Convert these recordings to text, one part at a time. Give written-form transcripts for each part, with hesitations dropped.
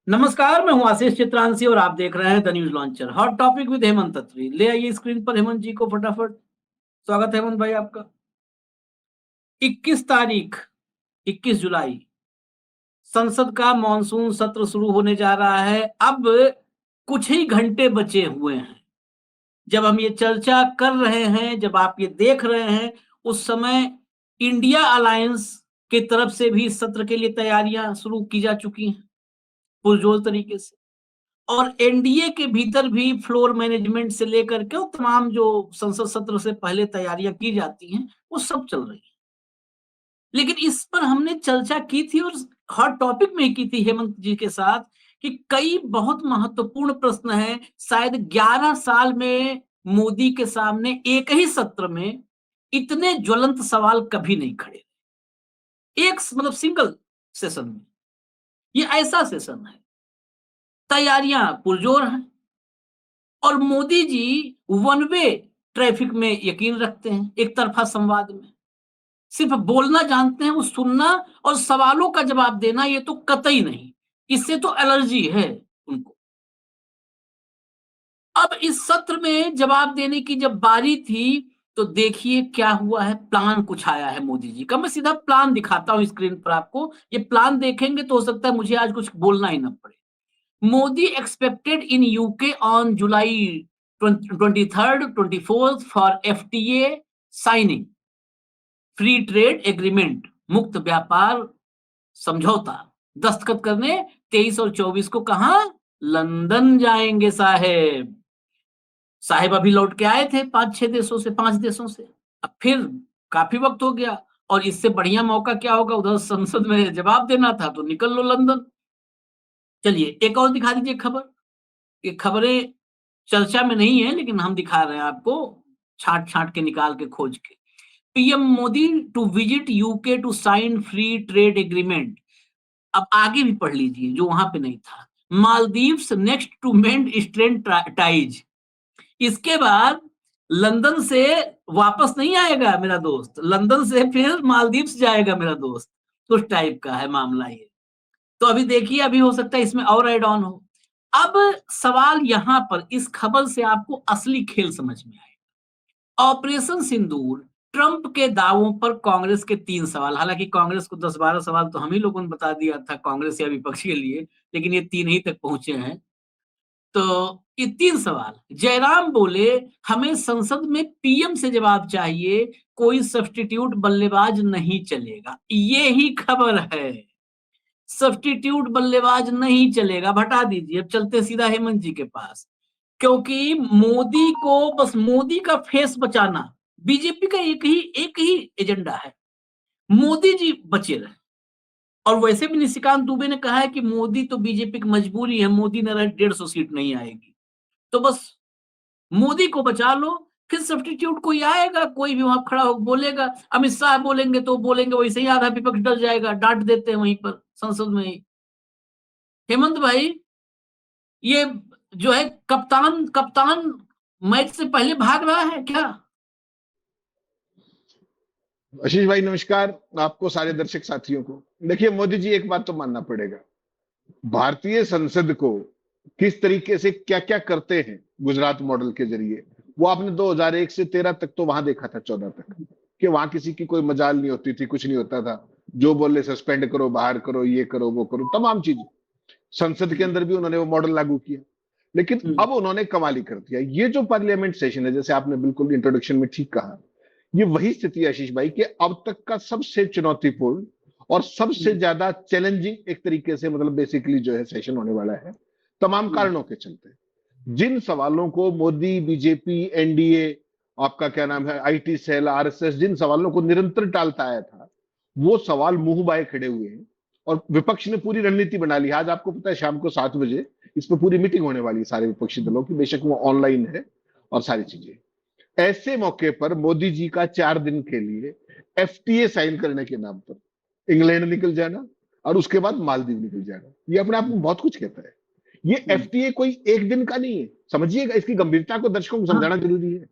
नमस्कार, मैं हूं आशीष चित्रांशी और आप देख रहे हैं the news launcher. Hot topic with Hemant Tatvi. ले आइए स्क्रीन पर हेमंत जी को फटाफट। स्वागत है हेमंत भाई आपका। 21 तारीख, 21 जुलाई, संसद का मॉनसून सत्र शुरू होने जा रहा है। अब कुछ ही घंटे बचे हुए हैं। जब हम ये चर्चा कर रहे हैं, जब आप ये देख रहे हैं, उस समय इंडिया अलायंस की तरफ से भी सत्र के लिए तैयारियां शुरू की जा चुकी हैं पुरजोर तरीके से। और एनडीए के भीतर भी फ्लोर मैनेजमेंट से लेकर के तमाम जो संसद सत्र से पहले तैयारियां की जाती हैं, वो सब चल रही है। लेकिन इस पर हमने चर्चा की थी और हॉट टॉपिक में ही की थी हेमंत जी के साथ कि कई बहुत महत्वपूर्ण प्रश्न हैं। शायद 11 साल में मोदी के सामने एक ही सत्र में इतने ज्वलंत सवाल कभी नहीं खड़े, एक मतलब सिंगल सेशन में। ये ऐसा सेशन है, तैयारियां पुरजोर हैं और Modi ji one way traffic में यकीन रखते हैं, एक तरफा संवाद में सिर्फ बोलना जानते हैं, वो सुनना और सवालों का जवाब देना ये तो कतई नहीं। इससे तो एलर्जी है उनको। अब इस सत्र में जवाब देने की जब बारी थी तो देखिए क्या हुआ है। प्लान कुछ आया है मोदी जी का। मैं सीधा प्लान दिखाता हूं स्क्रीन पर आपको। ये प्लान देखेंगे तो हो सकता है मुझे आज कुछ बोलना ही ना पड़े। Modi expected in UK on July 23rd, 24th for FTA signing, free trade agreement, मुक्त व्यापार समझौता दस्तखत करने 23 और 24 को कहा, लंदन जाएंगे साहेब। साहेब अभी लौट के आए थे 5-6 देशों से, 5 देशों से। अब फिर काफी वक्त हो गया और इससे बढ़िया मौका क्या होगा, उधर संसद में जवाब देना था तो निकल लो लंदन। चलिए एक और दिखा दीजिए खबर। ये खबरें चर्चा में नहीं है लेकिन हम दिखा रहे हैं आपको, छांट छांट के निकाल के खोज के। PM Modi to visit UK to sign free trade agreement. अब आगे भी पढ़ लीजिए जो वहां पे नहीं था। Maldives next to mend strain ties. इसके बाद लंदन से वापस नहीं आएगा मेरा दोस्त, लंदन से फिर मालदीव्स जाएगा मेरा दोस्त। तो उस टाइप का है मामला ये। तो अभी देखिए, अभी हो सकता है इसमें और एड ऑन हो। अब सवाल यहां पर इस खबर से आपको असली खेल समझ में आए। ऑपरेशन सिंदूर, ट्रंप के दावों पर कांग्रेस के 3 सवाल। हालांकि कांग्रेस को 10-12 सवाल तो हम ही लोगों ने बता दिया था कांग्रेस या विपक्ष के लिए, लेकिन ये 3 ही तक पहुंचे हैं। तो ये 3 सवाल। जयराम बोले, हमें संसद में पीएम से जवाब चाहिए, कोई सब्स्टिट्यूट बल्लेबाज नहीं चलेगा। ये ही खबर है, सब्स्टिट्यूट बल्लेबाज नहीं चलेगा। हटा दीजिए, अब चलते सीधा हेमंत जी के पास। क्योंकि मोदी को बस मोदी का फेस बचाना, बीजेपी का एक ही एजेंडा है, मोदी जी बचे रहे। और वैसे भी निशिकांत दुबे ने कहा है कि मोदी तो बीजेपी की मजबूरी है, मोदी न रहे 150 सीट नहीं आएगी। तो बस मोदी को बचा लो, फिर सब्स्टिट्यूट कोई आएगा, कोई भी वहां खड़ा हो बोलेगा। अमित शाह बोलेंगे तो बोलेंगे, वैसे ही आधा विपक्ष डर जाएगा, डांट देते हैं वहीं पर संसद में ही। हेमंत भाई, ये जो है कप्तान कप्तान मैच से पहले भाग रहा है क्या? आशीष भाई नमस्कार। आपको, सारे दर्शक साथियों को। देखिए मोदी जी, एक बात तो मानना पड़ेगा, भारतीय संसद को किस तरीके से क्या क्या करते हैं गुजरात मॉडल के जरिए, वो आपने 2001 से 13 तक तो वहां देखा था, 14 तक, कि वहां किसी की कोई मजाल नहीं होती थी, कुछ नहीं होता था। जो बोले सस्पेंड करो, बाहर करो, ये करो, वो करो, तमाम चीजें। संसद के अंदर भी उन्होंने वो मॉडल लागू किया। लेकिन अब उन्होंने कमाल ही कर दिया। ये जो पार्लियामेंट सेशन है, जैसे आपने बिल्कुल इंट्रोडक्शन में ठीक कहा, ये वही स्थिति है आशीष भाई कि अब तक का सबसे चुनौतीपूर्ण और सबसे ज्यादा चैलेंजिंग एक तरीके से, मतलब बेसिकली जो है सेशन होने वाला है, तमाम कारणों के चलते। जिन सवालों को मोदी, बीजेपी, एनडीए, आपका क्या नाम है, आईटी सेल, आरएसएस, जिन सवालों को निरंतर टालता आया था, वो सवाल मुंह बाए खड़े हुए हैं। और विपक्ष ने पूरी रणनीति बना ली। आज आपको पता है शाम को 7 बजे इस पर पूरी मीटिंग होने वाली है सारे विपक्षी दलों की, बेशक वो ऑनलाइन है और सारी चीजें। ऐसे मौके पर मोदी जी का 4 दिन के लिए एफटीए साइन करने के नाम पर इंग्लैंड निकल जाना और उसके बाद मालदीव निकल जाना, ये अपने आप में बहुत कुछ कहता है। ये एफटीए कोई एक दिन का नहीं है, समझिएगा, इसकी गंभीरता को दर्शकों को समझाना जरूरी है।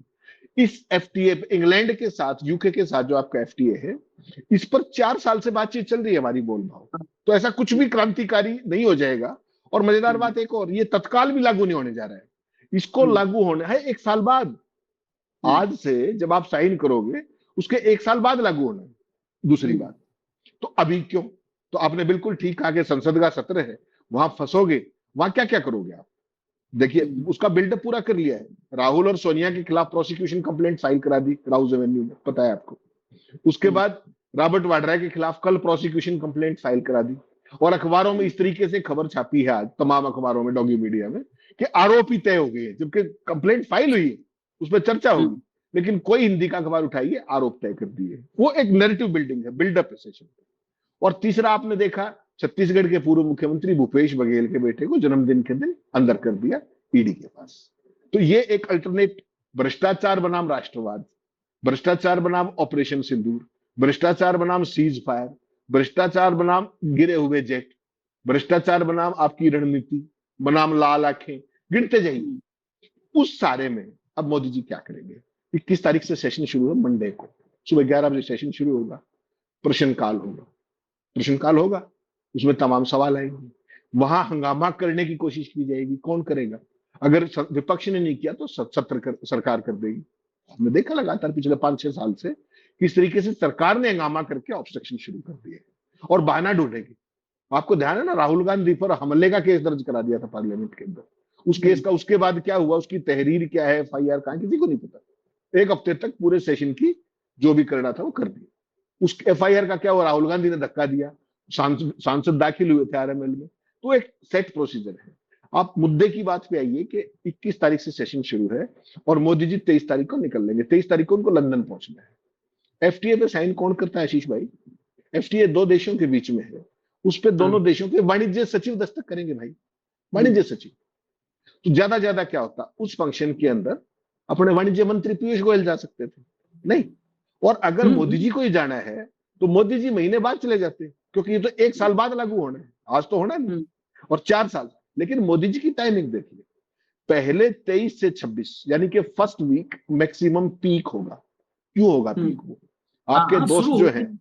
इस एफटीए, इंग्लैंड के साथ, यूके के साथ जो आपका एफटीए है, इस पर 4 साल से बातचीत चल रही है हमारी, बोल भाव। तो ऐसा कुछ भी क्रांतिकारी नहीं हो जाएगा और मजेदार बात एक और, ये तत्काल भी लागू नहीं होने जा रहा है, इसको लागू होना है 1 साल बाद। आज से जब आप साइन करोगे उसके 1 साल बाद लागू होना है। दूसरी बात, तो अभी क्यों? तो आपने बिल्कुल ठीक कहा कि संसद का सत्र है, वहां फंसोगे, वहां क्या क्या करोगे आप? देखिए, उसका बिल्डअप पूरा कर लिया है। राहुल और सोनिया के खिलाफ प्रोसिक्यूशन कंप्लेंट फाइल करा दी राउज एवेन्यू में, पता है आपको। उसके बाद रॉबर्ट वाड्रा के खिलाफ कल प्रोसिक्यूशन कंप्लेंट फाइल करा दी, और अखबारों में इस तरीके से खबर छापी है आज, तमाम अखबारों में, डॉगी मीडिया में, कि आरोपी तय हो गए, जबकि कंप्लेंट फाइल हुई है, उस पर चर्चा होगी, लेकिन कोई हिंदी का अखबार उठाइए, आरोप तय कर दिए। वो एक नैरेटिव बिल्डिंग है, बिल्डअप है सेशन। और तीसरा आपने देखा, छत्तीसगढ़ के पूर्व मुख्यमंत्री भूपेश बघेल के बेटे को जन्मदिन के दिन अंदर कर दिया ईडी के पास। तो ये एक अल्टरनेट, भ्रष्टाचार बनाम राष्ट्रवाद, भ्रष्टाचार बनाम ऑपरेशन सिंदूर, भ्रष्टाचार बनाम सीज फायर, भ्रष्टाचार बनाम गिरे हुए जेट, भ्रष्टाचार बनाम आपकी रणनीति बनाम लाल आंखें, गिनते जाइए। उस सारे में अब मोदी जी क्या करेंगे? 21 तारीख से सेशन शुरू है, मंडे को सुबह 11 बजे सेशन शुरू होगा। प्रश्नकाल होगा, प्रश्नकाल होगा, उसमें तमाम सवाल आएंगे। वहां हंगामा करने की कोशिश की जाएगी, कौन करेगा? अगर विपक्ष ने नहीं किया तो सरकार कर देगी। हमने देखा लगातार पिछले 5-6 साल से किस तरीके से सरकार ने हंगामा करके ऑब्स्ट्रक्शन शुरू कर दिए और बहाना ढूंढेगी। आपको ध्यान है ना, राहुल गांधी पर हमले का केस दर्ज करा दिया था पार्लियामेंट के अंदर। उस केस का उसके बाद क्या हुआ, उसकी तहरीर क्या है, FIR कहां, किसी को नहीं पता। 1 हफ्ते तक पूरे सेशन की जो भी करना था वो कर दिया। उस FIR का क्या हुआ, राहुल गांधी ने धक्का दिया, सांसद दाखिल हुए थे RML में। तो एक सेट प्रोसीजर है। आप मुद्दे की बात पे आइए कि 21 तारीख से सेशन शुरू है और मोदी जी 23 तारीख को निकल लेंगे। 23 तारीख को उनको लंदन पहुंचना है। FTA पे साइन कौन करता है आशीष भाई? FTA 2 देशों के बीच में है, उस पर दोनों देशों के वाणिज्य सचिव दस्तक करेंगे भाई, वाणिज्य सचिव। तो ज्यादा क्या होता, उस फंक्शन के अंदर अपने वाणिज्य मंत्री पीयूष गोयल जा सकते थे, नहीं। और अगर मोदी जी को ही जाना है तो मोदी जी महीने बाद चले जाते, क्योंकि ये तो 1 साल बाद लागू होना है, आज तो होना नहीं, और 4 साल। लेकिन मोदी जी की टाइमिंग देखिए, पहले 23 से 26 यानी कि फर्स्ट वीक मैक्सिमम पीक होगा। क्यों होगा पीक? वो आपके दोस्त जो हैं,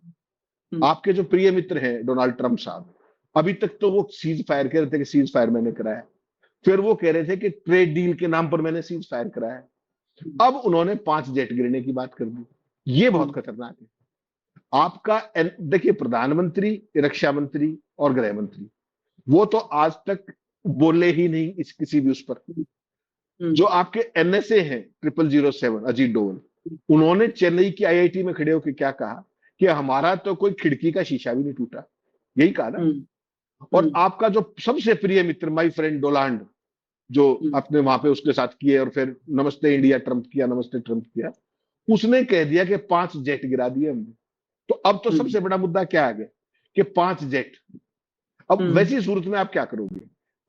आपके जो प्रिय मित्र हैं डोनाल्ड ट्रंप साहब, अभी तक तो वो सीज फायर कह रहे थे कि सीज फायर मैंने कराया, फिर वो कह रहे थे कि ट्रेड डील के नाम पर मैंने सीज फायर कराया, अब उन्होंने 5 जेट गिरने की बात कर दी। ये बहुत खतरनाक है। आपका देखिए, प्रधानमंत्री, रक्षा मंत्री और गृह मंत्री, वो तो आज तक बोले ही नहीं इस किसी भी उस पर। जो आपके NSA हैं 0007 अजीत डोवल, उन्होंने चेन्नई की IIT में खड़े होकर क्या कहा कि हमारा तो कोई खिड़की का शीशा भी नहीं टूटा, यही कहा ना। और आपका जो सबसे प्रिय मित्र माय फ्रेंड डोलाल्ड, जो आपने वहां पे उसके साथ किए और फिर नमस्ते इंडिया ट्रंप किया, नमस्ते ट्रंप किया, उसने कह दिया कि 5 जेट गिरा दिए हमने। तो अब तो सबसे बड़ा मुद्दा क्या आ गया कि 5 जेट। अब वैसी सूरत में आप क्या करोगे?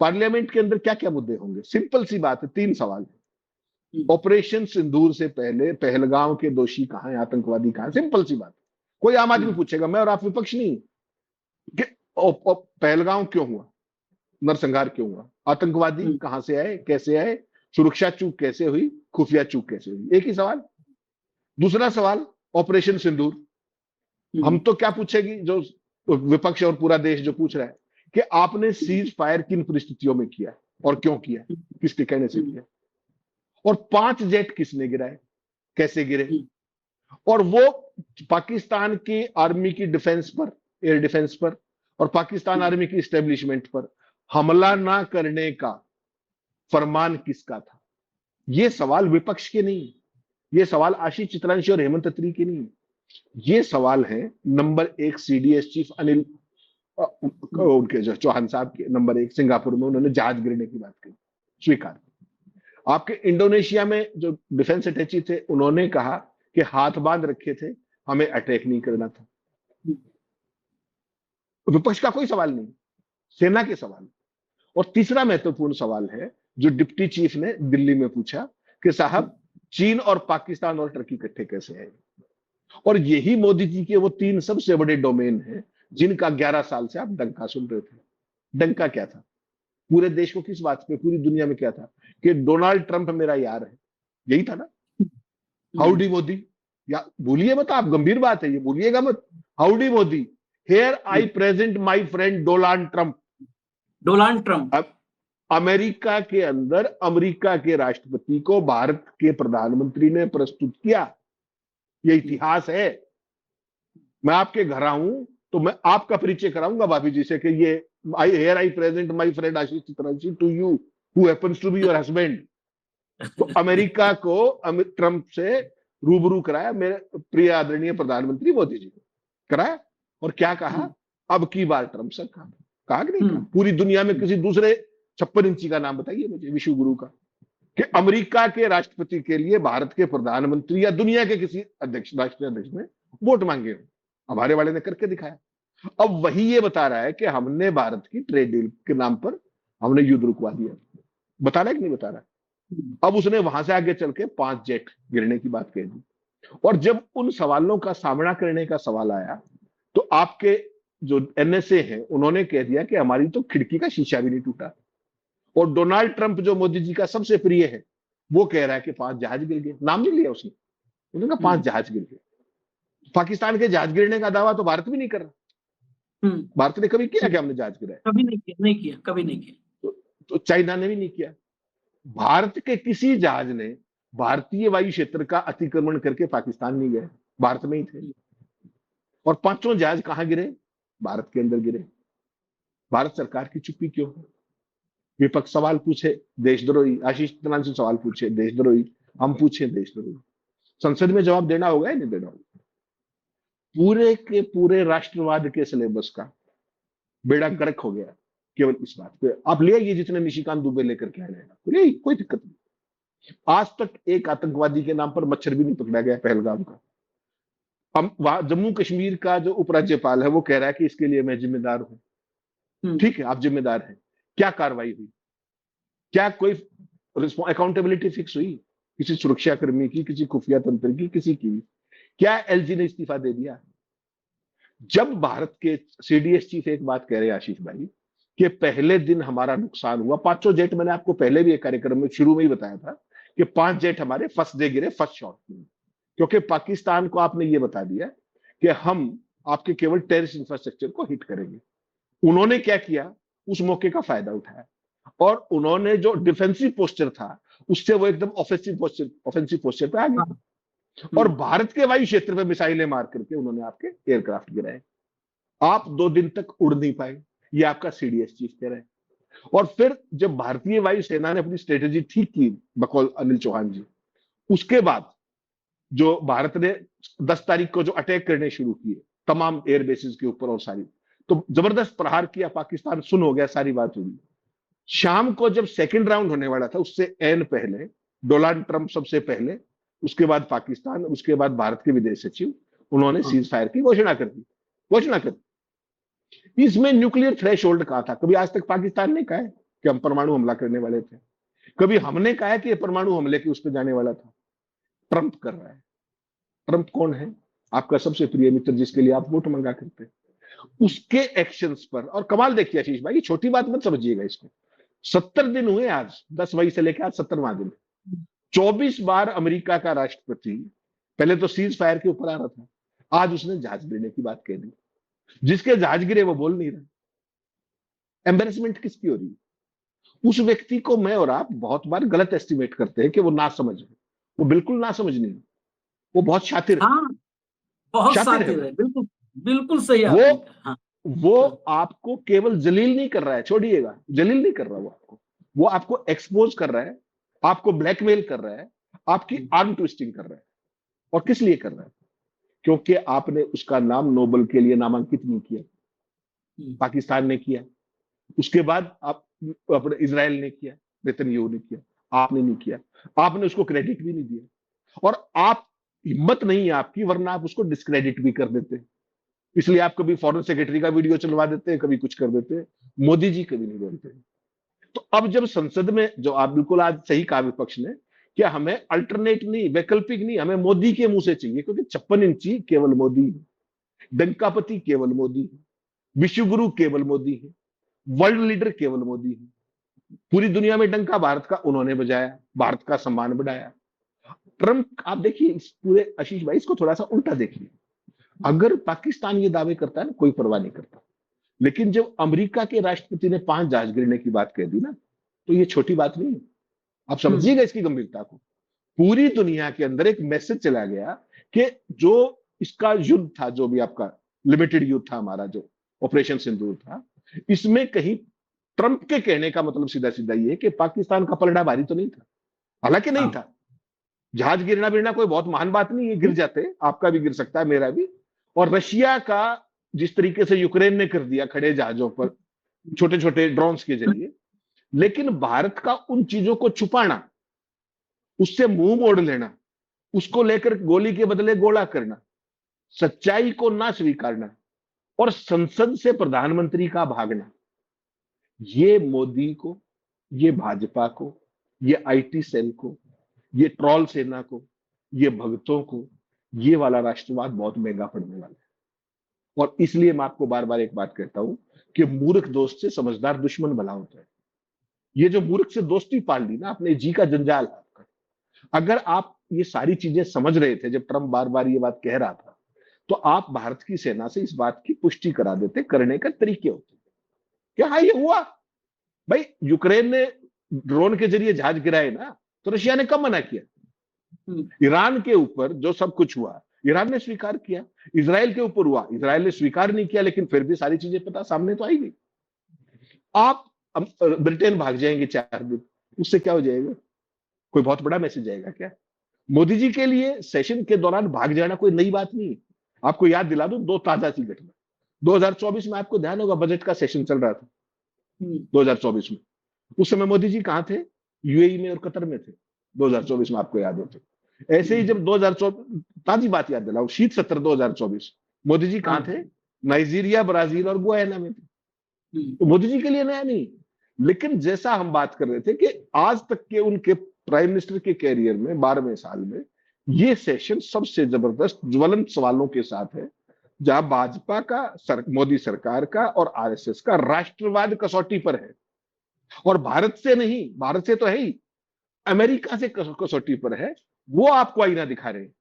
पार्लियामेंट के अंदर क्या क्या मुद्दे होंगे? सिंपल सी बात है, 3 सवाल है। ऑपरेशन सिंदूर से पहले पहलगाम के दोषी कहां है, आतंकवादी कहां है? सिंपल सी बात। कोई आम आदमी पूछेगा, मैं और आप विपक्ष नहीं, कि पहलगाम क्यों हुआ, नरसंहार क्यों हुआ, आतंकवादी कहां से आए, कैसे आए, सुरक्षा चूक कैसे हुई, खुफिया चूक कैसे हुई? एक ही सवाल। दूसरा सवाल, ऑपरेशन सिंदूर, हम तो क्या पूछेगी, जो विपक्ष और पूरा देश जो पूछ रहा है कि आपने सीज फायर किन परिस्थितियों में किया और क्यों किया, किसके कहने से किया, और 5 जेट किसने गिराए, कैसे गिरे, और वो पाकिस्तान की आर्मी की डिफेंस पर, एयर डिफेंस पर, और पाकिस्तान आर्मी की स्टेब्लिशमेंट पर हमला ना करने का फरमान किसका था? ये सवाल विपक्ष के नहीं, ये सवाल आशीष चितरंशी और हेमंत अत्री के नहीं, ये सवाल है नंबर 1 CDS चीफ अनिल, उनके जो चौहान साहब के, नंबर 1 सिंगापुर में उन्होंने जहाज गिरने की बात की, स्वीकार। आपके इंडोनेशिया में जो डिफेंस अटैची थे, उन्होंने कहा कि हाथ बांध रखे थे, हमें अटैक नहीं करना था। विपक्ष का कोई सवाल नहीं, सेना के सवाल। और तीसरा महत्वपूर्ण सवाल है जो डिप्टी चीफ ने दिल्ली में पूछा कि साहब चीन और पाकिस्तान और टर्की इकट्ठे कैसे आए? और यही मोदी जी के वो 3 सबसे बड़े डोमेन हैं जिनका 11 साल से आप डंका सुन रहे थे। डंका क्या था? पूरे देश को किस बात पे, पूरी दुनिया में क्या था कि डोनाल्ड ट्रंप मेरा यार है, यही था ना। हाउडी मोदी, या भूलिए मत आप, गंभीर बात है ये, भूलिएगा मत। Howdy Modi, here I present my friend Donald Trump. Donald Trump. अब अमेरिका के अंदर अमेरिका के राष्ट्रपति को भारत के प्रधानमंत्री ने प्रस्तुत किया। ये इतिहास है। मैं आपके घर आऊं तो मैं आपका परिचय कराऊंगा भाभी जी से कि ये I present my friend Ashish Chitranji to you who happens to be your husband. तो अमेरिका को ट्रंप से रूबरू कराया मेरे प्रिय आदरणीय प्रधानमंत्री मोदी जी को कराया। और क्या कहा, अब की बार ट्रंप सरकार, कहा कि नहीं कहा? पूरी दुनिया में किसी दूसरे 56 इंची का नाम बताइए मुझे विश्व गुरु का, कि अमेरिका के राष्ट्रपति के लिए भारत के प्रधानमंत्री या दुनिया के किसी अध्यक्ष, राष्ट्रीय अध्यक्ष ने वोट मांगे हो। हमारे वाले ने करके दिखाया। अब वही ये बता रहा है कि हमने भारत की ट्रेड डील के नाम पर हमने युद्ध रुकवा दिया। बता रहा है कि नहीं बता रहा है? अब उसने वहां से आगे चल के 5 जेट गिरने की बात कह दी। और जब उन सवालों का सामना करने का सवाल आया तो आपके जो एनएसए है उन्होंने कह दिया कि हमारी तो खिड़की का शीशा भी नहीं टूटा। और डोनाल्ड ट्रंप जो मोदी जी का सबसे प्रिय है वो कह रहा है कि 5 जहाज गिर गए। नाम नहीं लिया उसने, उन्होंने कहा 5 जहाज गिर गए। पाकिस्तान के जहाज गिरने का दावा तो भारत भी नहीं कर रहा। भारत ने कभी किया कि हमने जहाज गिराया? कभी नहीं किया, नहीं किया, कभी नहीं किया। तो चाइना ने भी नहीं किया। भारत के किसी जहाज ने भारतीय वायु क्षेत्र का अतिक्रमण करके पाकिस्तान नहीं गए, भारत में ही थे। और 5 जहाज कहां गिरे? भारत के अंदर गिरे। भारत सरकार की चुप्पी क्यों है? विपक्ष सवाल पूछे देशद्रोही, आशीष चितरंजी से सवाल पूछे देशद्रोही, हम पूछे देशद्रोही। संसद में जवाब देना होगा या नहीं देना होगा? पूरे के पूरे राष्ट्रवाद के सिलेबस का बेड़ा गर्क हो गया केवल इस बात पे। आप ले आइए जितने निशिकांत दुबे लेकर के आए, कोई दिक्कत नहीं। आज तक एक आतंकवादी के नाम पर मच्छर भी नहीं पकड़ा गया पहलगाम का। हम जम्मू कश्मीर का जो उपराज्यपाल है वो कह रहा है कि इसके लिए मैं जिम्मेदार हूं। ठीक है, आप जिम्मेदार हैं। क्या कार्रवाई हुई? क्या कोई अकाउंटेबिलिटी फिक्स हुई? किसी सुरक्षा कर्मी की, किसी खुफिया तंत्र की, किसी की? क्या एलजी ने इस्तीफा दे दिया? जब भारत के सीडीएस चीफ एक बात कह रहे हैं आशीष भाई कि पहले दिन हमारा नुकसान हुआ, 5 जेट, मैंने आपको पहले भी एक कार्यक्रम में शुरू में ही बताया था कि 5 जेट हमारे फर्स्ट डे गिरे, फर्स्ट शॉट में। क्योंकि पाकिस्तान को आपने ये बता दिया कि हम आपके केवल टेररिस्ट इंफ्रास्ट्रक्चर को हिट करेंगे। उन्होंने क्या किया, उस मौके का फायदा उठाया और उन्होंने जो डिफेंसिव पोस्चर था उससे वो एकदम ऑफेंसिव पोस्चर पे आ गए। और भारत के वायु क्षेत्र पे मिसाइलें मार करके उन्होंने आपके एयरक्राफ्ट गिराए। आप 2 दिन तक उड़ नहीं पाए, ये आपका सीडीएस चीफ कह रहे हैं। और फिर जब भारतीय वायुसेना ने अपनी स्ट्रेटेजी ठीक की बकौल अनिल चौहान जी, उसके बाद जो भारत ने 10 तारीख को जो अटैक करने शुरू किए तमाम एयर बेसिस के ऊपर और सारी, तो जबरदस्त प्रहार किया, पाकिस्तान सुन हो गया, सारी बात हुई। शाम को जब सेकंड राउंड होने वाला था उससे एन पहले डोनाल्ड ट्रंप सबसे पहले, उसके बाद पाकिस्तान, उसके बाद भारत के विदेश सचिव, उन्होंने सीज फायर की घोषणा कर दी। इसमें न्यूक्लियर थ्रेशोल्ड कहा था? कभी आज तक पाकिस्तान ने कहा है कि हम परमाणु हमला करने वाले थे? कभी हमने कहा है कि परमाणु हमले के उस पर जाने वाला था? ट्रंप कर रहा है। ट्रंप कौन है? आपका सबसे प्रिय मित्र जिसके लिए आप वोट मंगा करते हैं। उसके एक्शंस पर, और कमाल देखिए आशीष भाई, छोटी बात मत समझिएगा इसको, 70 दिन हुए आज, 10 मई से लेकर आज 70वां दिन। 24 बार अमेरिका का राष्ट्रपति पहले तो सीज फायर के ऊपर आ रहा था, आज उसने जहाज गिरने की बात कह दी। जिसके जहाज गिरे वो बोल नहीं रहा। एम्बेरसमेंट किसकी हो रही है? उस व्यक्ति को मैं और आप बहुत बार गलत एस्टिमेट करते हैं कि वो ना समझ है। वो बिल्कुल ना समझ नहीं, वो बहुत शातिर है। हाँ, बहुत शातिर है, बिल्कुल बिल्कुल सही आपने कहा। हाँ। वो आपको केवल जलील नहीं कर रहा है, छोड़िएगा, जलील नहीं कर रहा वो आपको एक्सपोज कर रहा है, आपको ब्लैकमेल कर रहा है, आपकी आर्म ट्विस्टिंग कर रहा है। और किस लिए कर रहा है? क्योंकि आपने उसका नाम नोबेल के लिए नामांकित नहीं किया, पाकिस्तान ने किया, उसके बाद आप अपने इजराइल ने किया, नेतन्याहू ने किया, आपने नहीं किया। आपने उसको क्रेडिट भी नहीं दिया और आप हिम्मत नहीं है आपकी, वरना आप उसको डिस्क्रेडिट भी कर देते हैं। इसलिए आप कभी फॉरेन सेक्रेटरी का वीडियो चलवा देते हैं, कभी कुछ कर देते हैं, मोदी जी कभी नहीं बोलते। तो अब जब संसद में, जो आप बिल्कुल आज सही कहा विपक्ष ने, क्या हमें अल्टरनेट नहीं, वैकल्पिक नहीं, हमें मोदी के मुंह से चाहिए, क्योंकि 56 इंची केवल मोदी है, डंकापति केवल मोदी है, विश्वगुरु केवल मोदी है, वर्ल्ड लीडर केवल मोदी है। पूरी दुनिया में डंका भारत का उन्होंने बजाया, भारत का सम्मान बढ़ाया। ट्रंप, आप देखिए इस पूरे, आशीष भाई इसको थोड़ा सा उल्टा देखिए, अगर पाकिस्तान ये दावे करता है ना, कोई परवाह नहीं करता। लेकिन जब अमेरिका के राष्ट्रपति ने 5 जहाज गिरने की बात कह दी ना, तो ये छोटी बात नहीं है। आप समझिएगा इसकी गंभीरता को। पूरी दुनिया के अंदर एक मैसेज चला गया कि जो इसका युद्ध था, जो भी आपका लिमिटेड युद्ध था हमारा, जो ऑपरेशन सिंदूर था, इसमें कहीं ट्रंप के कहने का मतलब सीधा सीधा ये कि पाकिस्तान का पलड़ा भारी तो नहीं था। हालांकि नहीं था, जहाज गिरना बिरना कोई बहुत महान बात नहीं है, गिर जाते, आपका भी गिर सकता है, मेरा भी। और रशिया का जिस तरीके से यूक्रेन ने कर दिया खड़े जहाजों पर छोटे छोटे ड्रोन्स के जरिए, लेकिन भारत का उन चीजों को छुपाना, उससे मुंह मोड़ लेना, उसको लेकर गोली के बदले गोला करना, सच्चाई को ना स्वीकारना और संसद से प्रधानमंत्री का भागना, ये मोदी को, ये भाजपा को, ये आईटी सेल को, ये ट्रॉल सेना को, ये भक्तों को, ये वाला राष्ट्रवाद बहुत महंगा पड़ने वाला है। और इसलिए मैं आपको बार बार एक बात कहता हूं कि मूर्ख दोस्त से समझदार दुश्मन भला होता है। ये जो मूर्ख से दोस्ती पाल ली ना, अपने जी का जंजाल है आपका। अगर आप ये सारी चीजें समझ रहे थे जब ट्रंप बार बार ये बात कह रहा था, तो आप भारत की सेना से इस बात की पुष्टि करा देते, करने का तरीके होते क्या। हाँ, ये हुआ भाई, यूक्रेन ने ड्रोन के जरिए जहाज गिराए ना, तो रशिया ने कब मना किया? ईरान के ऊपर जो सब कुछ हुआ, ईरान ने स्वीकार किया। इजराइल के ऊपर हुआ, इजराइल ने स्वीकार नहीं किया, लेकिन फिर भी सारी चीजें पता सामने तो आई गई। आप ब्रिटेन भाग जाएंगे 4 दिन, उससे क्या हो जाएगा? कोई बहुत बड़ा मैसेज आएगा क्या? मोदी जी के लिए सेशन के दौरान भाग जाना कोई नई बात नहीं है। आपको याद दिला दूं 2 ताजा सी घटना। 2024 में आपको ध्यान होगा, बजट का सेशन चल रहा था 2024 में। उस समय मोदी जी कहां थे? यूएई में और कतर में थे 2024 में, आपको याद हो तो। ऐसे ही जब 2024, ताजी बात याद दिलाओ, शीत सत्र 2024, मोदी जी कहां थे? नाइजीरिया, ब्राजील और गुयाना में थे। तो मोदी जी के लिए नया नहीं, लेकिन जैसा हम बात कर रहे थे कि आज तक के उनके प्राइम मिनिस्टर के कैरियर में 12वें साल में ये सेशन सबसे जबरदस्त ज्वलंत सवालों के साथ है, जहां भाजपा का, मोदी सरकार का और आरएसएस का राष्ट्रवाद कसौटी पर है। और भारत से नहीं, भारत से तो है ही, अमेरिका से कसौटी पर है। वो आपको आईना दिखा रहे हैं।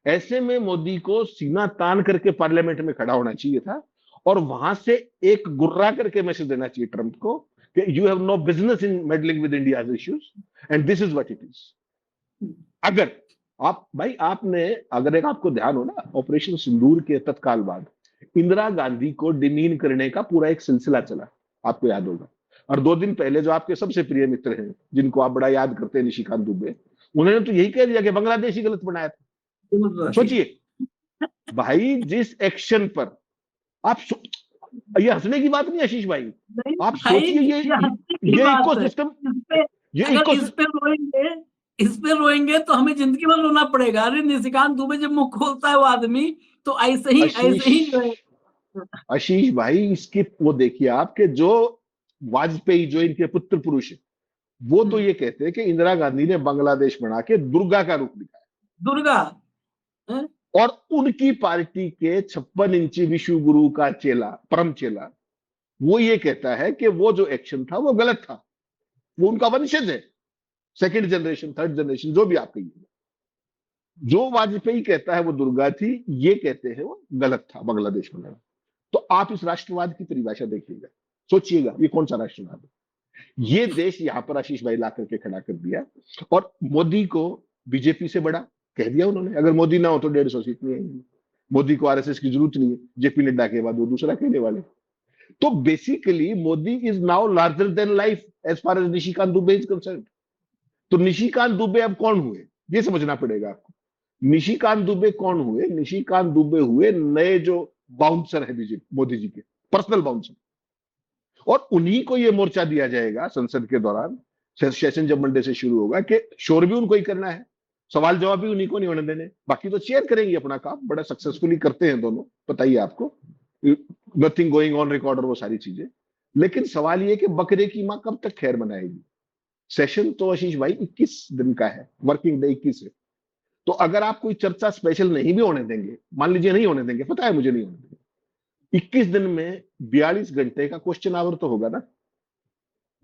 ऐसे में मोदी को सीना तान करके पार्लियामेंट में खड़ा होना चाहिए था और वहां से एक गुर्रा करके मैसेज देना चाहिए ट्रंप को कि you have no business in meddling with India's issues and this is what it is. अगर आप भाई, आपने, अगर एक आपको ध्यान हो ना, ऑपरेशन सिंदूर के तत्काल बाद इंदिरा गांधी को डिमीन करने का पूरा एक सिलसिला चला, आपको याद होगा। और 2 दिन पहले जो आपके सबसे प्रिय मित्र हैं, जिनको आप बड़ा याद करते हैं, निशिकांत दुबे, उन्होंने तो यही कह दिया कि बांग्लादेश ही गलत बनाया था। सोचिए भाई, जिस एक्शन पर आप ये हंसने की बात नहीं आशीष भाई, आप सोचिए ये इकोसिस्टम, ये इस पे रोएंगे तो हमें जिंदगी भर रोना पड़ेगा। अरे निशिकांत दुबे जब मुंह खोलता है वो आदमी, तो ऐसे ही जो है। आशीष भाई, इसके वो देखिए आपके जो वाजपेयी, जो इनके पुत्र पुरुष है, वो तो ये कहते हैं कि इंदिरा गांधी ने बांग्लादेश बना के दुर्गा का रूप दिखाया। दुर्गा और उनकी पार्टी के 56 इंची विश्व गुरु का चेला, परम चेला, वो ये कहता है कि वो जो एक्शन था वो गलत था। वो उनका वंशज है, 2nd जनरेशन, 3rd जनरेशन, जो भी आप कहिए। जो वाजपेयी कहता है वो दुर्गा थी, ये कहते हैं वो गलत था बांग्लादेश बनाना। तो आप इस राष्ट्रवाद की परिभाषा देखिएगा, सोचिएगा ये कौन सा राष्ट्रवाद है। ये देश यहां पर आशीष भाई ला करके खड़ा कर दिया, और मोदी को बीजेपी से बड़ा कह दिया उन्होंने। अगर मोदी ना हो तो 150 सीट नहीं आएंगी। मोदी को आरएसएस की जरूरत नहीं है, जेपी नड्डा के बाद वो दूसरा कहने वाले। तो basically Modi is now larger than life as far as Nishikant Dubey is concern. तो निशिकांत दुबे अब कौन हुए, ये समझना पड़ेगा आपको। निशिकांत दुबे कौन हुए? निशिकांत दुबे हुए नए जो बाउंसर है बीजेपी, मोदी जी के पर्सनल बाउंसर, और उन्हीं को ये मोर्चा दिया जाएगा संसद के दौरान। सेशन जब मंडे से शुरू होगा कि शोर भी उनको ही करना है, सवाल जवाब भी उन्हीं को नहीं होने देने। बाकी तो चेयर करेंगे अपना काम, बड़ा सक्सेसफुली करते हैं दोनों, पता ही है आपको, नथिंग गोइंग ऑन रिकॉर्ड और वो सारी चीजें। लेकिन सवाल ये कि बकरे की मां कब तक खैर मनाएगी? सेशन तो आशीष भाई 21 दिन का है, वर्किंग डे 21 है। तो अगर आप कोई चर्चा स्पेशल नहीं भी होने देंगे, मान लीजिए नहीं होने देंगे, पता है मुझे नहीं होने देंगे, 21 दिन में 42 घंटे का क्वेश्चन आवर तो होगा ना,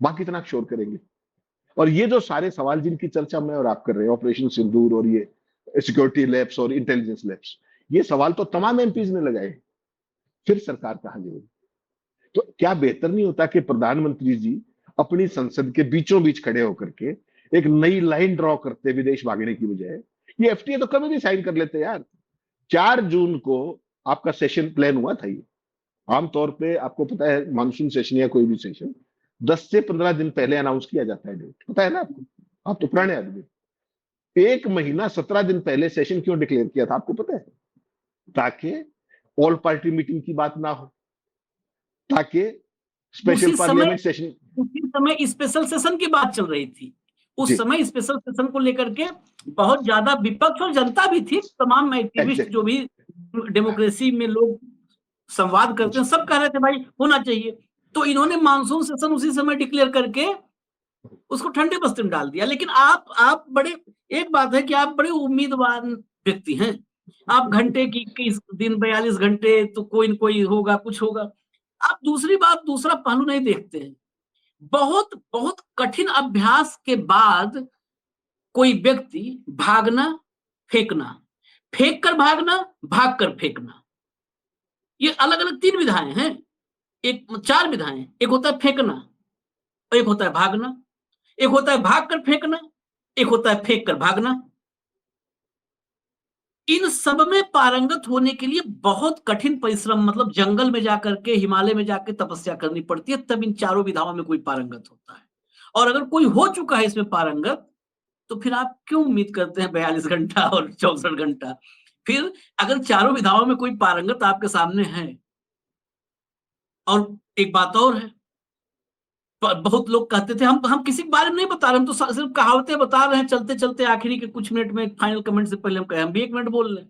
बाकी इतना शोर करेंगे। और ये जो सारे सवाल जिनकी चर्चा मैं और आप कर रहे हैं, ऑपरेशन सिंदूर और ये सिक्योरिटी लैब्स और इंटेलिजेंस लैब्स, ये सवाल तो तमाम एमपीज ने लगाए, फिर सरकार कहां जाएगी? तो क्या बेहतर नहीं होता कि प्रधानमंत्री जी अपनी संसद के बीचों बीच खड़े होकर के एक नई लाइन ड्रॉ करते विदेश भागने की बजाय, ये एफटीए तो कभी भी साइन कर लेते यार। 4 जून को आपका सेशन प्लान हुआ था ये। आमतौर पे आपको पता है मानसून सेशन या कोई भी सेशन 10 से 15 दिन पहले अनाउंस किया जाता है डेट, पता है ना आपको? आप तो पुराने आदमी। 1 महीना 17 दिन पहले सेशन क्यों डिक्लेयर किया था आपको पता है? ताकि ऑल पार्टी मीटिंग की बात ना हो, ताकि स्पेशल उसी समय पार्लियामेंट सेशन। उसी समय स्पेशल सेशन की बात चल रही थी। उस जी समय स्पेशल सेशन को लेकर के बहुत ज्यादा विपक्ष और जनता भी थी, तमाम एक्टिविस्ट एग्जैक्ट। जो भी डेमोक्रेसी में लोग संवाद करते हैं सब कह रहे थे भाई होना चाहिए। तो इन्होंने मानसून सेशन उसी समय डिक्लेयर करके उसको ठंडे बस्ते में डाल दिया। लेकिन आप बड़े, एक बात है कि आप बड़े उम्मीदवार व्यक्ति हैं। आप घंटे की 21 दिन 42 घंटे तो कोई न कोई होगा, कुछ होगा। आप दूसरी बात, दूसरा पहलू नहीं देखते हैं। बहुत बहुत कठिन अभ्यास के बाद कोई व्यक्ति भागना, फेंकना, फेंक कर भागना, भाग कर फेंकना, ये अलग अलग 3 विधाएं हैं। एक 4 विधाएं, एक होता है फेंकना, एक होता है भागना, एक होता है भाग कर फेंकना, एक होता है फेंक कर भागना। इन सब में पारंगत होने के लिए बहुत कठिन परिश्रम, मतलब जंगल में जाकर के, हिमालय में जाकर तपस्या करनी पड़ती है, तब इन चारों विधाओं में कोई पारंगत होता है। और अगर कोई हो चुका है इसमें पारंगत, तो फिर आप क्यों उम्मीद करते हैं 42 घंटा और 64 घंटा? फिर अगर चारों विधाओं में कोई पारंगत आपके सामने है, और एक बात और है, बहुत लोग कहते थे हम किसी के बारे में नहीं बता रहे, हम तो सिर्फ कहावतें बता रहे हैं, चलते चलते आखिरी के कुछ मिनट में फाइनल कमेंट से पहले हम कहे हम भी 1 मिनट बोल लें,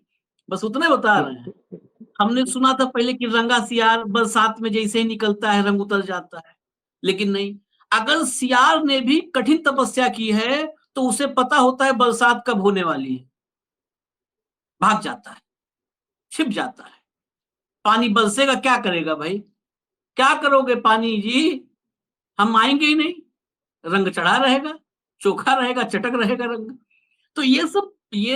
बस उतना ही बता रहे हैं। हमने सुना था पहले कि रंगा सियार बरसात में जैसे ही निकलता है रंग उतर जाता है, लेकिन नहीं। अगर सियार ने भी कठिन तपस्या की है तो उसे पता होता है बरसात कब होने वाली है, भाग जाता है, छिप जाता है। पानी बरसेगा, क्या करेगा भाई? क्या करोगे पानी जी? हम आएंगे ही नहीं, रंग चढ़ा रहेगा, चोखा रहेगा, चटक रहेगा रंग। तो ये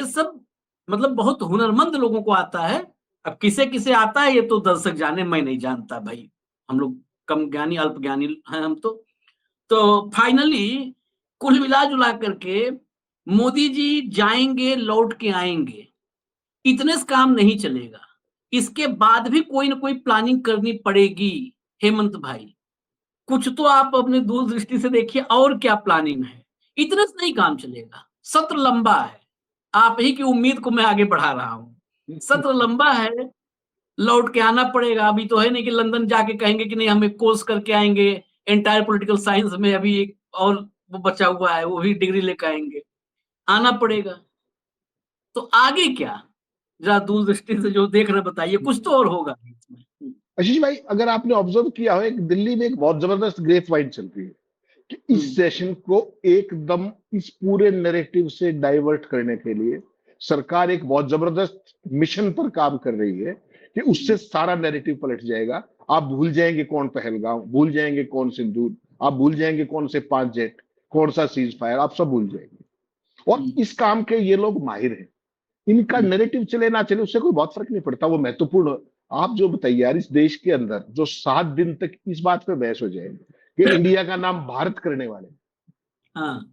सब मतलब बहुत हुनरमंद लोगों को आता है। अब किसे किसे आता है ये तो दर्शक जाने, मैं नहीं जानता भाई। हम लोग कम ज्ञानी, अल्प ज्ञानी हैं हम तो फाइनली कुल मिला जुला करके मोदी जी जाएंगे, लौट के आएंगे, इतने से काम नहीं चलेगा। इसके बाद भी कोई ना कोई प्लानिंग करनी पड़ेगी। हेमंत भाई, कुछ तो आप अपने दूरदृष्टि से देखिए, और क्या प्लानिंग है? इतने से नहीं काम चलेगा, सत्र लंबा है। आप ही की उम्मीद को मैं आगे बढ़ा रहा हूं। सत्र लंबा है, लौट के आना पड़ेगा। अभी तो है नहीं कि लंदन जाके कहेंगे कि नहीं हम एक कोर्स करके आएंगे एंटायर पॉलिटिकल साइंस में, अभी एक और वो बचा हुआ है, वो भी डिग्री लेकर आएंगे। आना पड़ेगा। तो आगे क्या, जरा दूरदृष्टि से जो देख रहे बताइए, कुछ तो और होगा इसमें। आशीष भाई, अगर आपने ऑब्जर्व किया हो, एक दिल्ली में एक बहुत जबरदस्त ग्रेप वाइन चल रही है कि इस सेशन को एकदम इस पूरे नैरेटिव से डाइवर्ट करने के लिए सरकार एक बहुत जबरदस्त मिशन पर काम कर रही है कि उससे सारा नैरेटिव पलट जाएगा। आप भूल जाएंगे कौन पहलगांव, भूल जाएंगे कौन सिंदूर, आप भूल जाएंगे कौन से 5 जेट, कौन सा सीज फायर, आप सब भूल जाएंगे। और इस काम के ये लोग माहिर हैं। इनका नैरेटिव चले ना चले उससे कोई बहुत फर्क नहीं पड़ता, वो महत्वपूर्ण। आप जो बताइए यार, इस देश के अंदर जो 7 दिन तक इस बात पे बहस हो जाए कि इंडिया का नाम भारत करने वाले, हाँ,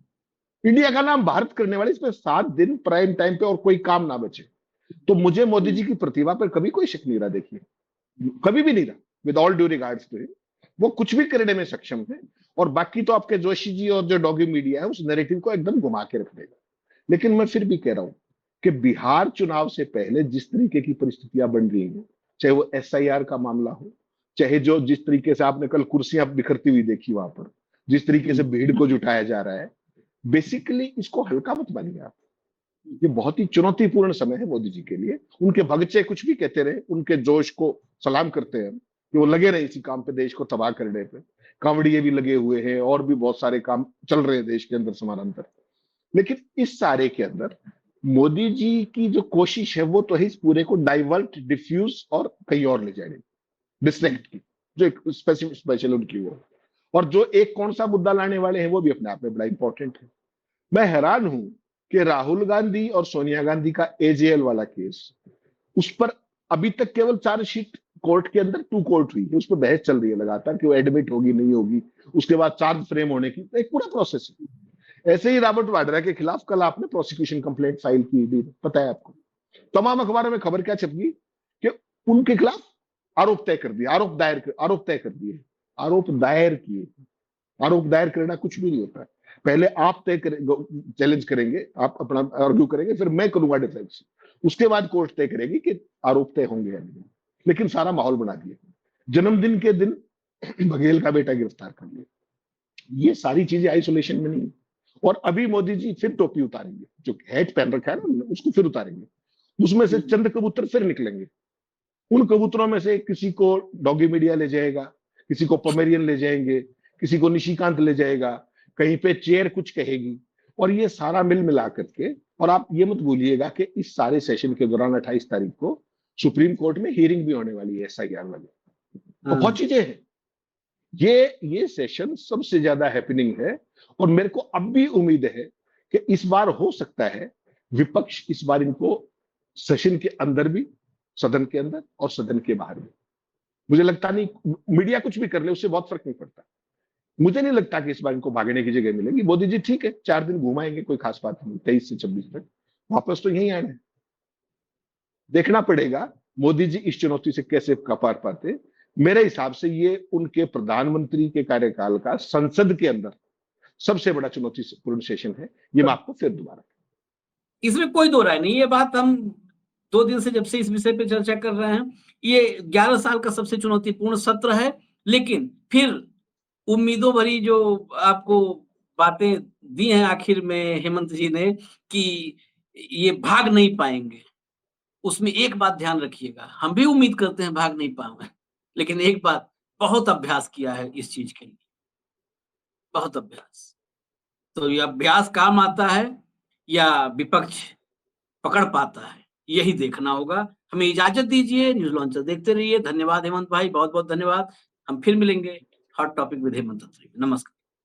इंडिया का नाम भारत करने वाले, इसमें 7 दिन प्राइम टाइम पे और कोई काम ना बचे, तो मुझे मोदी जी की प्रतिभा पर कभी कोई शक नहीं रहा। देखिए, कभी भी नहीं रहा। With all due regards to him, वो कुछ भी करने में सक्षम है। और बाकी तो आपके जोशी जी और जो डॉगी मीडिया है उस नैरेटिव को एकदम घुमा के रख देगा। लेकिन मैं फिर भी कह रहा हूं कि बिहार चुनाव से पहले जिस तरीके की परिस्थितियां बन रही हैं, चाहे वो एसआईआर का मामला हो, चाहे जो जिस तरीके से आपने कल कुर्सियां बिखरती हुई देखी वहां पर, जिस तरीके से भीड़ को जुटाया जा रहा है, बेसिकली इसको हल्का मत मानिए आप। ये बहुत ही चुनौतीपूर्ण समय है मोदी जी के लिए। उनके भगचे कुछ भी कहते रहे, उनके जोश को सलाम करते हैं कि वो लगे रहे इसी काम पे, देश को तबाह करने पे। कांवड़िए भी लगे हुए हैं और भी बहुत सारे काम चल रहे हैं देश के अंदर समानांतर। लेकिन इस सारे के अंदर मोदी जी की जो कोशिश है वो तो है इस पूरे को डाइवर्ट, डिफ्यूज और कहीं और ले जाने, डिस्ट्रैक्ट की, जो एक स्पेसिफिक स्पेशल उनकी वो। और जो एक कौन सा मुद्दा लाने वाले हैं वो भी अपने आप में बड़ा इंपॉर्टेंट है। मैं हैरान हूं कि राहुल गांधी और सोनिया गांधी का एजेएल वाला केस, उस पर अभी तक केवल चार्जशीट कोर्ट के अंदर टू कोर्ट हुई, उस पर बहस चल रही है लगातार कि वो एडमिट होगी नहीं होगी, उसके बाद चार्ज फ्रेम होने की एक पूरा प्रोसेस है। ऐसे ही रॉबर्ट वाड्रा के खिलाफ कल आपने प्रोसिक्यूशन कंप्लेंट फाइल की थी, पता है आपको। तमाम अखबारों में खबर क्या छप गई कि उनके खिलाफ आरोप तय कर दिया, आरोप तय कर दिए, आरोप दायर किए। आरोप दायर करना कुछ भी नहीं होता है, पहले आप तय करेंगे, चैलेंज करेंगे, आप अपना आर्ग्यू करेंगे, फिर मैं करूंगा डिफेंस, उसके बाद कोर्ट तय करेगी कि आरोप तय होंगे या नहीं। लेकिन सारा माहौल बना दिया, जन्मदिन के दिन बघेल का बेटा गिरफ्तार कर लिया। ये सारी चीजें आइसोलेशन में नहीं। और अभी मोदी जी फिर टोपी उतारेंगे, जो हैट पहन रखा है ना उसको फिर उतारेंगे, उसमें से चंद कबूतर फिर निकलेंगे। उन कबूतरों में से किसी को डॉगी मीडिया ले जाएगा, किसी को पोमेरियन ले जाएंगे, किसी को निशिकांत ले जाएगा, कहीं पे चेयर कुछ कहेगी, और ये सारा मिल मिला करके। और आप ये मत भूलिएगा कि इस सारे सेशन के दौरान 28 तारीख को सुप्रीम कोर्ट में हियरिंग भी होने वाली है SIR वाली, तो बहुत चीजें हैं। ये सेशन सबसे ज्यादा हैपनिंग है, और मेरे को अब भी उम्मीद है कि इस बार हो सकता है विपक्ष इस बार इनको सेशन के अंदर भी, सदन के अंदर और सदन के बाहर भी, मुझे लगता नहीं मीडिया कुछ भी कर ले उससे बहुत फर्क नहीं पड़ता। मुझे नहीं लगता कि इस बार इनको भागने की जगह मिलेगी। मोदी जी ठीक है 4 दिन घुमाएंगे, कोई खास बात नहीं, 23 से 26 तक वापस तो यही आना है। देखना पड़ेगा मोदी जी इस चुनौती से कैसे कपार पाते। मेरे हिसाब से ये उनके प्रधानमंत्री के कार्यकाल का संसद के अंदर सबसे बड़ा चुनौतीपूर्ण सेशन है। ये मैं आपको फिर दोबारा, इसमें कोई दो राय नहीं, ये बात हम 2 दिन से जब से इस विषय पे चर्चा कर रहे हैं, ये 11 साल का सबसे चुनौतीपूर्ण सत्र है। लेकिन फिर उम्मीदों भरी जो आपको बातें दी हैं आखिर में हेमंत जी ने कि ये भाग नहीं पाएंगे, उसमें एक बात ध्यान रखिएगा, हम भी उम्मीद करते हैं भाग नहीं पाएंगे, लेकिन एक बात, बहुत अभ्यास किया है इस चीज के लिए, बहुत अभ्यास। तो ये अभ्यास काम आता है या विपक्ष पकड़ पाता है, यही देखना होगा। हमें इजाजत दीजिए, न्यूज लॉन्चर देखते रहिए। धन्यवाद हेमंत भाई, बहुत बहुत धन्यवाद। हम फिर मिलेंगे हॉट टॉपिक विद हेमंत अत्री। नमस्कार।